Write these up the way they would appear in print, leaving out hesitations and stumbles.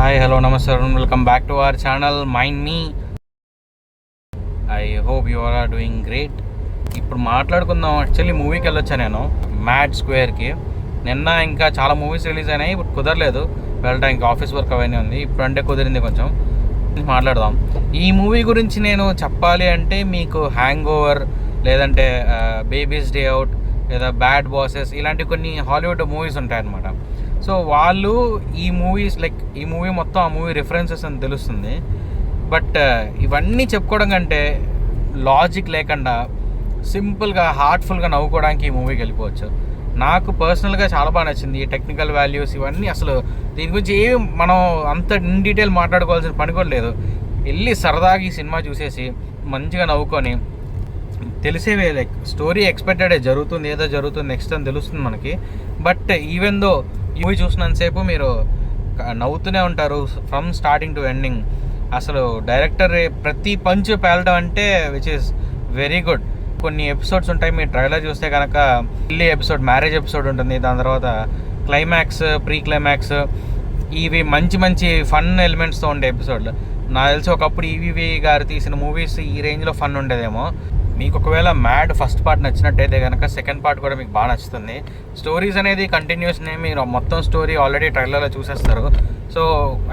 Hi hello నమస్తే welcome back to our channel mind me. I hope you are doing great. ఇప్పుడు మాట్లాడుకుందాం. Actually మూవీకి వెళ్ళొచ్చా నేను మ్యాడ్ స్క్వేర్కి. నిన్న ఇంకా చాలా మూవీస్ రిలీజ్ అయినాయి, ఇప్పుడు కుదరలేదు వెళ్ళడానికి, ఆఫీస్ వర్క్ అవన్నీ ఉంది. ఇప్పుడు అంటే కుదిరింది, కొంచెం మాట్లాడదాం. ఈ మూవీ గురించి నేను చెప్పాలి అంటే మీకు హ్యాంగ్ ఓవర్, లేదంటే బేబీస్ డే అవుట్, లేదా బ్యాడ్ బాసెస్, ఇలాంటి కొన్ని హాలీవుడ్ మూవీస్ ఉంటాయన్నమాట. సో వాళ్ళు ఈ మూవీస్ ఈ మూవీ మొత్తం ఆ మూవీ రిఫరెన్సెస్ అని తెలుస్తుంది. బట్ ఇవన్నీ చెప్పుకోవడం కంటే లాజిక్ లేకుండా సింపుల్గా హార్ట్ఫుల్గా నవ్వుకోవడానికి ఈ మూవీకి వెళ్ళిపోవచ్చు. నాకు పర్సనల్గా చాలా బాగా నచ్చింది. ఈ టెక్నికల్ వాల్యూస్ ఇవన్నీ, అసలు దీని గురించి ఏం మనం అంత ఇన్ డీటెయిల్ మాట్లాడుకోవాల్సిన పని కూడా లేదు. వెళ్ళి సరదాగా ఈ సినిమా చూసేసి మంచిగా నవ్వుకొని తెలిసేవే, స్టోరీ ఎక్స్పెక్టెడ్ జరుగుతుంది, ఏదో జరుగుతుంది నెక్స్ట్ అని తెలుస్తుంది మనకి. బట్ ఈవెన్ దో మూవీ చూసినంతసేపు మీరు నవ్వుతూనే ఉంటారు ఫ్రమ్ స్టార్టింగ్ టు ఎండింగ్. అసలు డైరెక్టర్ ప్రతి పంచ్ పేలడం అంటే విచ్ ఈస్ వెరీ గుడ్. కొన్ని ఎపిసోడ్స్ ఉంటాయి, మీరు ట్రైలర్ చూస్తే కనుక పెళ్లి ఎపిసోడ్, మ్యారేజ్ ఎపిసోడ్ ఉంటుంది, దాని తర్వాత క్లైమాక్స్, ప్రీ క్లైమాక్స్, ఇవి మంచి మంచి ఫన్ ఎలిమెంట్స్తో ఉండే ఎపిసోడ్లు. నాకు తెలిసి ఒకప్పుడు ఈవీవి గారు తీసిన మూవీస్ ఈ రేంజ్లో ఫన్ ఉండేదేమో. మీకు ఒకవేళ మ్యాడ్ ఫస్ట్ పార్ట్ నచ్చినట్టయితే కనుక సెకండ్ పార్ట్ కూడా మీకు బాగా నచ్చుతుంది. స్టోరీస్ అనేది కంటిన్యూస్నే, మీరు మొత్తం స్టోరీ ఆల్రెడీ ట్రైలర్లో చూసేస్తారు. So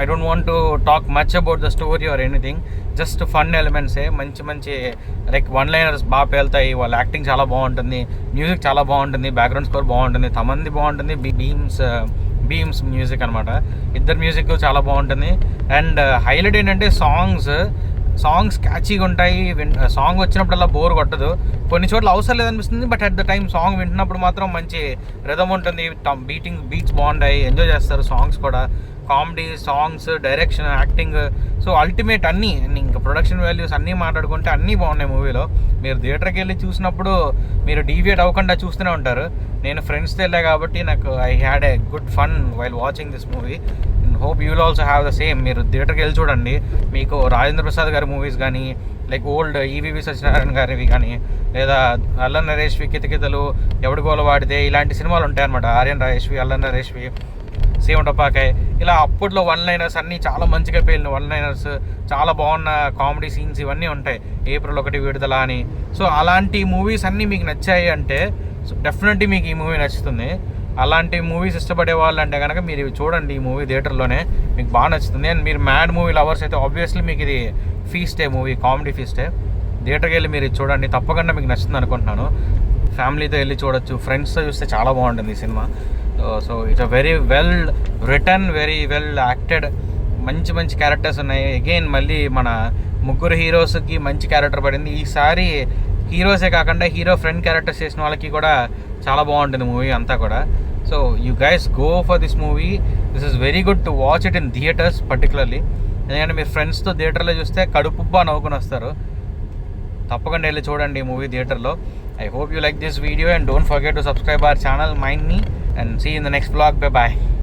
I don't want to talk much about the story or anything, just fun ఎలిమెంట్సే. మంచి మంచి వన్ లైనర్స్ బాగా పేలుతాయి, వాళ్ళ యాక్టింగ్ చాలా బాగుంటుంది, మ్యూజిక్ చాలా బాగుంటుంది, బ్యాక్గ్రౌండ్ స్కోర్ బాగుంటుంది, తమంది బాగుంటుంది, బీమ్స్ మ్యూజిక్ అనమాట, ఇద్దరు మ్యూజిక్ చాలా బాగుంటుంది. అండ్ హైలైట్ ఏంటంటే సాంగ్స్ క్యాచీగా ఉంటాయి. సాంగ్ వచ్చినప్పుడల్లా బోర్ కొట్టదు. కొన్ని చోట్ల అవసరం లేదనిపిస్తుంది, but at the time song వింటున్నప్పుడు మాత్రం మంచి రిథమ్ ఉంటుంది, బీట్స్ బాగుంటాయి, ఎంజాయ్ చేస్తారు. సాంగ్స్ కూడా comedy, songs, direction, acting, so ultimate అన్నీ. ఇంకా ప్రొడక్షన్ వాల్యూస్ అన్నీ మాట్లాడుకుంటే అన్నీ బాగున్నాయి మూవీలో. మీరు థియేటర్కి వెళ్ళి చూసినప్పుడు మీరు డీవియేట్ అవ్వకుండా చూస్తూనే ఉంటారు. నేను ఫ్రెండ్స్తో వెళ్ళా కాబట్టి నాకు I had a good fun while watching this movie. Hope you will also have the same. మీరు థియేటర్కి వెళ్ళి చూడండి. మీకు రాజేంద్ర ప్రసాద్ గారి మూవీస్ కానీ, ఓల్డ్ ఈవీవి సత్యనారాయణ గారివి కానీ, లేదా అల్లన్ నరేష్వి కితకితలు, ఎవడి గోల వాడితే, ఇలాంటి సినిమాలు ఉంటాయన్నమాట. ఆర్యన్ రాజేష్వి, అల్లన్ నరేష్వి, సీమటపాకాయ్, ఇలా అప్పట్లో వన్ లైనర్స్ అన్నీ చాలా మంచిగా పేలిన వన్ లైనర్స్, చాలా బాగున్న కామెడీ సీన్స్ ఇవన్నీ ఉంటాయి. ఏప్రిల్ 1 విడుదల అని. సో అలాంటి మూవీస్ అన్నీ మీకు నచ్చాయి అంటే సో డెఫినెట్లీ మీకు ఈ మూవీ నచ్చుతుంది. అలాంటి మూవీస్ ఇష్టపడే వాళ్ళు అంటే కనుక మీరు ఇవి చూడండి, ఈ మూవీ థియేటర్లోనే మీకు బాగా నచ్చుతుంది. అండ్ మీరు మ్యాడ్ మూవీ లవర్స్ అయితే ఆబ్వియస్లీ మీకు ఇది ఫీస్టే మూవీ, కామెడీ ఫీస్టే. థియేటర్కి వెళ్ళి మీరు ఇది చూడండి, తప్పకుండా మీకు నచ్చుతుంది అనుకుంటున్నాను. ఫ్యామిలీతో వెళ్ళి చూడొచ్చు, ఫ్రెండ్స్తో చూస్తే చాలా బాగుంటుంది ఈ cinema. So it's a very well return, very well acted, మంచి మంచి క్యారెక్టర్స్ ఉన్నాయి. అగైన్ మళ్ళీ మన ముగ్గురు హీరోస్కి మంచి క్యారెక్టర్ పడింది. ఈసారి హీరోసే కాకుండా హీరో ఫ్రెండ్ క్యారెక్టర్స్ చేసిన వాళ్ళకి కూడా చాలా బాగుంటుంది మూవీ అంతా కూడా. So you guys go for this movie. This is very good to watch it in theatres particularly. ఎందుకంటే మీరు ఫ్రెండ్స్తో థియేటర్లో చూస్తే కడుపుబ్బా నవ్వుకుని వస్తారు. తప్పకుండా వెళ్ళి చూడండి ఈ మూవీ థియేటర్లో. I hope you like this video and don't forget to subscribe our channel Mind Me and see you in the next vlog. Bye bye.